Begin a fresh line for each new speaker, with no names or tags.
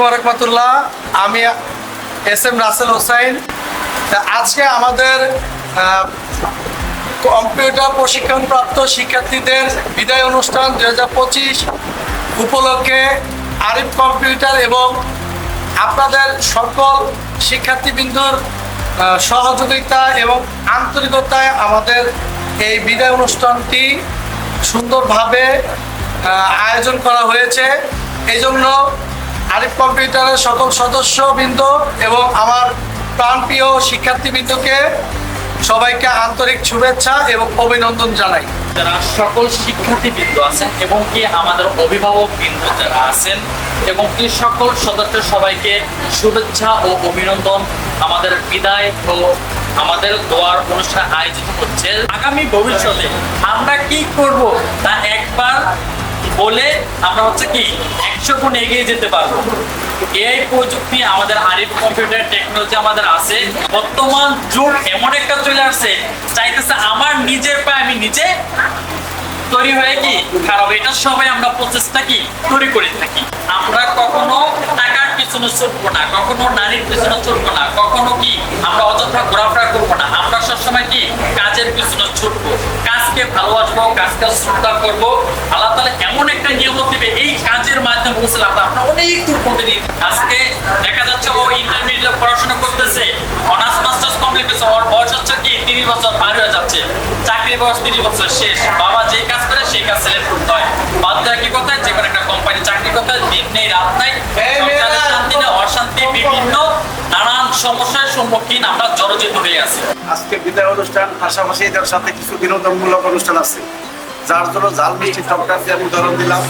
ওয়া রাহমাতুল্লাহ। আমি এস এম রাসেল হোসাইন। আজকে আমাদের কম্পিউটার প্রশিক্ষণপ্রাপ্ত শিক্ষার্থীদের বিদায় অনুষ্ঠান 2025 উপলক্ষে আরিফ কম্পিউটার এবং আপনাদের সকল শিক্ষার্থীবৃন্দর সহযোগিতা এবং আন্তরিকতায় আমাদের এই বিদায় অনুষ্ঠানটি সুন্দরভাবে আয়োজন করা হয়েছে। এই জন্য আরিফ কম্পিউটারের সকল সদস্যবৃন্দ এবং আমার প্রাণপ্রিয় শিক্ষার্থীবৃন্দকে সবাইকে আন্তরিক শুভেচ্ছা এবং অভিনন্দন জানাই।
যারা সকল শিক্ষার্থীবৃন্দ আছেন এবং কি আমাদের অভিভাবক বৃন্দ যারা আছেন এবং কি সকল সদস্য সবাইকে শুভেচ্ছা ও অভিনন্দন। আমাদের বিদায় ও আমাদের দোয়ার অনুষ্ঠান আয়োজিত হচ্ছে। আগামী ভবিষ্যতে আমরা কি করব তা একবার বলে আমরা হচ্ছে কি 100 গুণ এগিয়ে যেতে পারবো। এআই প্রযুক্তি আমাদের আরিফ কম্পিউটার টেকনোলজি আমাদের আছে। বর্তমান যুগ এমন একটা চলে আসছে, চাইতেছে আমার নিজের পায়ে আমি নিজে তৈরি হয়ে কি খারাপ, এটা সবাই আমরা প্রচেষ্টা কি তৈরি করে থাকি। আমরা কখনো টাকার পিছনে ছুটবো না, কখনো নারীর পিছনে ছুটবো না, কখনো কি আমরা অযথা ঘোরাফেরা করবো না। আমরা সবসময় কি কাজের পিছনে ছুটবো, কাজকে ভালোবাসবো, কাজকে শ্রদ্ধা করবো। আল্লাহ তাআলা এমন একটা নিয়ম দিবে, এই কাজের মাধ্যমে বুঝলাম আমরা অনেক দূর পৌঁছে। আজকে দেখা যাচ্ছে ও ইন্টারমিডিয়েট পড়াশোনা করতেছে, অনার্স মাস্টার্স কমপ্লিট করছে, ওর বয়স হচ্ছে কি 30 বছর পার হয়ে যাচ্ছে, চাকরির বয়স 30 বছর শেষ। বাবা যে কাজ করে সেই কাজ সিলেক্ট করতে হয়। বাদ দেওয়া কি করতে হয়, যে কোনো একটা কোম্পানি চাকরি করতে হয়। দিন নেই রাত নাই, সংসারে শান্তি নেই, অশান্তি, বিভিন্ন নানান সমস্যার সম্মুখীন আমরা জর্জরিত হয়ে আছি।
আজকে বিদায় অনুষ্ঠান, পাশাপাশি এটার সাথে কিছু বিনোদনমূলক অনুষ্ঠান আছে, যার জন্য ঝাল মিষ্টি টকটা আমি উদাহরণ দিলাম।